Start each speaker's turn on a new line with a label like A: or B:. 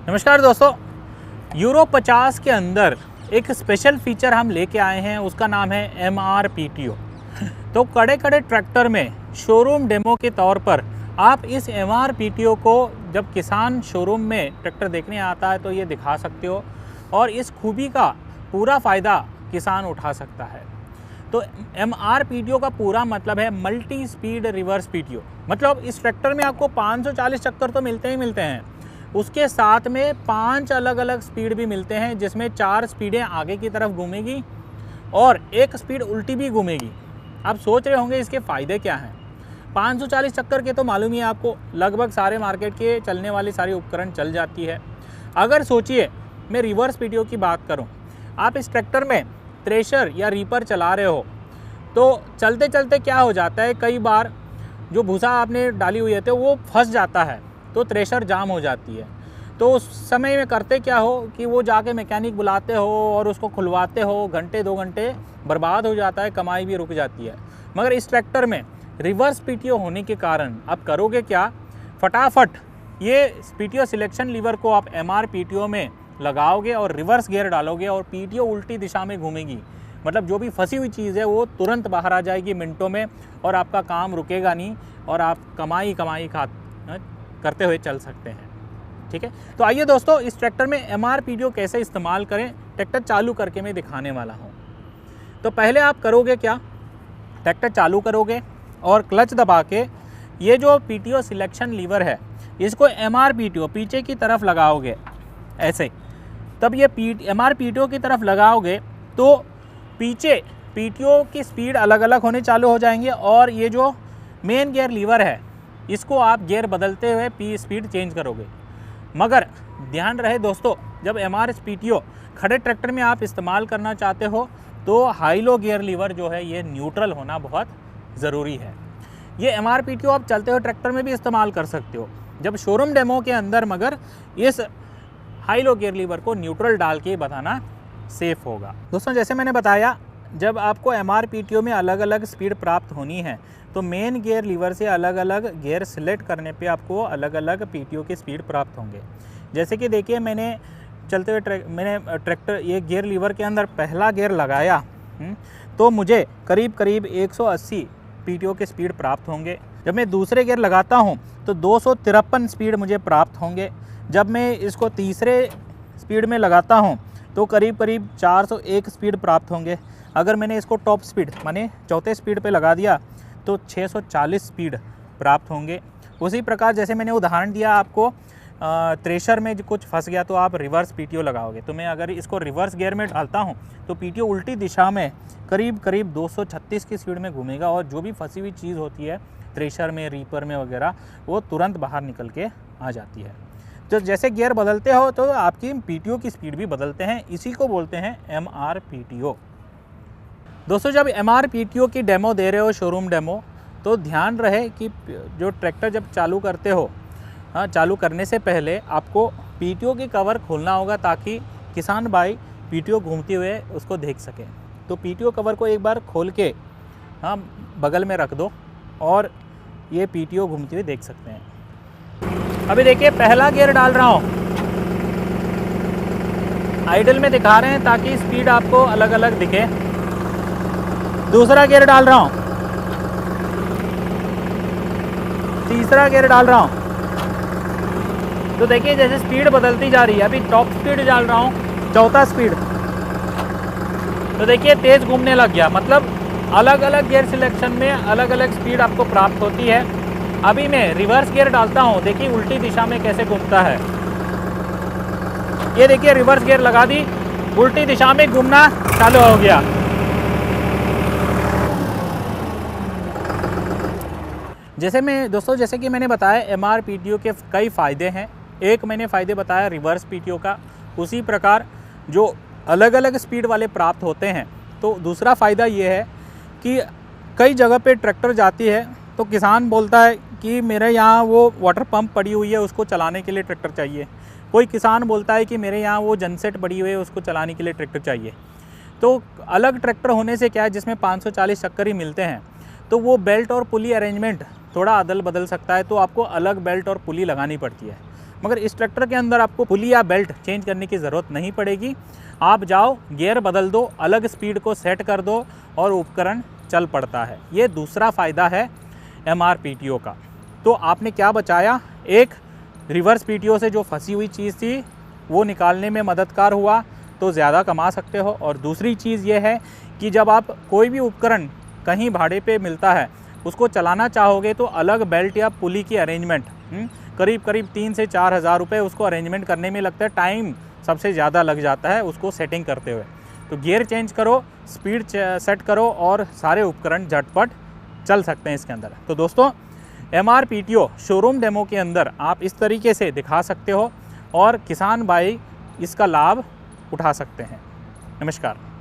A: नमस्कार दोस्तों, यूरो 50 के अंदर एक स्पेशल फीचर हम लेके आए हैं, उसका नाम है MRPTO। तो कड़े कड़े ट्रैक्टर में शोरूम डेमो के तौर पर आप इस MRPTO को जब किसान शोरूम में ट्रैक्टर देखने आता है तो ये दिखा सकते हो और इस खूबी का पूरा फ़ायदा किसान उठा सकता है। तो MRPTO का पूरा मतलब है मल्टी स्पीड रिवर्स PTO। मतलब इस ट्रैक्टर में आपको 540 चक्कर तो मिलते ही मिलते हैं, उसके साथ में 5 अलग अलग स्पीड भी मिलते हैं, जिसमें 4 स्पीडें आगे की तरफ घूमेगी और 1 स्पीड उल्टी भी घूमेगी। आप सोच रहे होंगे इसके फ़ायदे क्या हैं। 540 चक्कर के तो मालूम ही है आपको, लगभग सारे मार्केट के चलने वाली सारी उपकरण चल जाती है। अगर सोचिए मैं रिवर्स PTO की बात करूं, आप इस ट्रैक्टर में थ्रेशर या रीपर चला रहे हो तो चलते चलते क्या हो जाता है, कई बार जो भूसा आपने डाली हुई है तो वो फंस जाता है, तो थ्रेशर जाम हो जाती है। तो उस समय में करते क्या हो कि वो जाके मैकेनिक बुलाते हो और उसको खुलवाते हो, घंटे 2 घंटे बर्बाद हो जाता है, कमाई भी रुक जाती है। मगर इस ट्रैक्टर में रिवर्स PTO होने के कारण आप करोगे क्या, फटाफट ये PTO सिलेक्शन लीवर को आप MRPTO में लगाओगे और रिवर्स गियर डालोगे और PTO उल्टी दिशा में घूमेगी। मतलब जो भी फंसी हुई चीज़ है वो तुरंत बाहर आ जाएगी मिनटों में और आपका काम रुकेगा नहीं और आप कमाई करते हुए चल सकते हैं। ठीक है, तो आइए दोस्तों इस ट्रैक्टर में MRPTO कैसे इस्तेमाल करें, ट्रैक्टर चालू करके मैं दिखाने वाला हूं। तो पहले आप करोगे क्या, ट्रैक्टर चालू करोगे और क्लच दबा के ये जो PTO सिलेक्शन लीवर है इसको MRPTO पीछे की तरफ लगाओगे ऐसे। तब ये MRPTO की तरफ लगाओगे तो पीछे PTO की स्पीड अलग अलग होने चालू हो जाएंगे और ये जो मेन गियर लीवर है इसको आप गियर बदलते हुए स्पीड चेंज करोगे। मगर ध्यान रहे दोस्तों, जब MRPTO खड़े ट्रैक्टर में आप इस्तेमाल करना चाहते हो तो हाई लो गियर लीवर जो है ये न्यूट्रल होना बहुत ज़रूरी है। ये MRPTO आप चलते हुए ट्रैक्टर में भी इस्तेमाल कर सकते हो जब शोरूम डेमो के अंदर, मगर इस हाई लो गियर लीवर को न्यूट्रल डाल के बताना सेफ़ होगा। दोस्तों जैसे मैंने बताया, जब आपको MRPTO में अलग अलग स्पीड प्राप्त होनी है तो मेन गियर लीवर से अलग अलग गियर सिलेक्ट करने पे आपको अलग अलग PTO की स्पीड प्राप्त होंगे। जैसे कि देखिए मैंने चलते हुए ट्रैक्टर ये गियर लीवर के अंदर पहला गियर लगाया तो मुझे करीब 180 PTO की स्पीड प्राप्त होंगे। जब मैं दूसरे गियर लगाता हूँ तो 253 स्पीड मुझे प्राप्त होंगे। जब मैं इसको तीसरे स्पीड में लगाता हूँ तो करीब 401 स्पीड प्राप्त होंगे। अगर मैंने इसको टॉप स्पीड माने चौथे स्पीड पे लगा दिया तो 640 स्पीड प्राप्त होंगे। उसी प्रकार जैसे मैंने उदाहरण दिया आपको, थ्रेशर में कुछ फंस गया तो आप रिवर्स PTO लगाओगे। तो मैं अगर इसको रिवर्स गियर में डालता हूं तो PTO उल्टी दिशा में करीब 236 की स्पीड में घूमेगा और जो भी फंसी हुई चीज़ होती है थ्रेशर में, रीपर में वगैरह, वो तुरंत बाहर निकल के आ जाती है। तो जैसे गियर बदलते हो तो आपकी PTO की स्पीड भी बदलते हैं, इसी को बोलते हैं MRPTO। दोस्तों जब MRPTO की डेमो दे रहे हो, शोरूम डेमो, तो ध्यान रहे कि जो ट्रैक्टर जब चालू करते हो, चालू करने से पहले आपको PTO की कवर खोलना होगा ताकि किसान भाई PTO घूमते हुए उसको देख सकें। तो PTO कवर को एक बार खोल के बगल में रख दो और ये PTO घूमते हुए देख सकते हैं। अभी देखिए पहला गियर डाल रहा हूँ, आइडल में दिखा रहे हैं ताकि स्पीड आपको अलग अलग दिखे। दूसरा गियर डाल रहा हूँ, तीसरा गियर डाल रहा हूँ, तो देखिए जैसे स्पीड बदलती जा रही है। अभी टॉप स्पीड डाल रहा हूँ, चौथा स्पीड, तो देखिए तेज़ घूमने लग गया। मतलब अलग अलग गियर सिलेक्शन में अलग अलग स्पीड आपको प्राप्त होती है। अभी मैं रिवर्स गियर डालता हूँ, देखिए उल्टी दिशा में कैसे घूमता है। ये देखिए रिवर्स गियर लगा दी, उल्टी दिशा में घूमना चालू हो गया। जैसे कि मैंने बताया MRPTO के कई फ़ायदे हैं। एक मैंने फ़ायदे बताया रिवर्स PTO का, उसी प्रकार जो अलग अलग स्पीड वाले प्राप्त होते हैं। तो दूसरा फ़ायदा ये है कि कई जगह पे ट्रैक्टर जाती है तो किसान बोलता है कि मेरे यहाँ वो वाटर पंप पड़ी हुई है, उसको चलाने के लिए ट्रैक्टर चाहिए। कोई किसान बोलता है कि मेरे यहाँ वो जनसेट पड़ी हुई है, उसको चलाने के लिए ट्रैक्टर चाहिए। तो अलग ट्रैक्टर होने से क्या है, जिसमें 540 चक्कर ही मिलते हैं, तो वो बेल्ट और पुली अरेंजमेंट थोड़ा अदल बदल सकता है, तो आपको अलग बेल्ट और पुली लगानी पड़ती है। मगर इस ट्रैक्टर के अंदर आपको पुली या बेल्ट चेंज करने की ज़रूरत नहीं पड़ेगी। आप जाओ, गियर बदल दो, अलग स्पीड को सेट कर दो और उपकरण चल पड़ता है। ये दूसरा फ़ायदा है MR PTO का। तो आपने क्या बचाया, एक रिवर्स PTO से जो फंसी हुई चीज़ थी वो निकालने में मददगार हुआ, तो ज़्यादा कमा सकते हो। और दूसरी चीज़ ये है कि जब आप कोई भी उपकरण कहीं भाड़े पे मिलता है उसको चलाना चाहोगे तो अलग बेल्ट या पुली की अरेंजमेंट करीब 3 से 4 हज़ार रुपये उसको अरेंजमेंट करने में लगता है। टाइम सबसे ज़्यादा लग जाता है उसको सेटिंग करते हुए। तो गियर चेंज करो, स्पीड सेट करो और सारे उपकरण झटपट चल सकते हैं इसके अंदर। तो दोस्तों, MR PTO शोरूम डेमो के अंदर आप इस तरीके से दिखा सकते हो और किसान भाई इसका लाभ उठा सकते हैं। नमस्कार।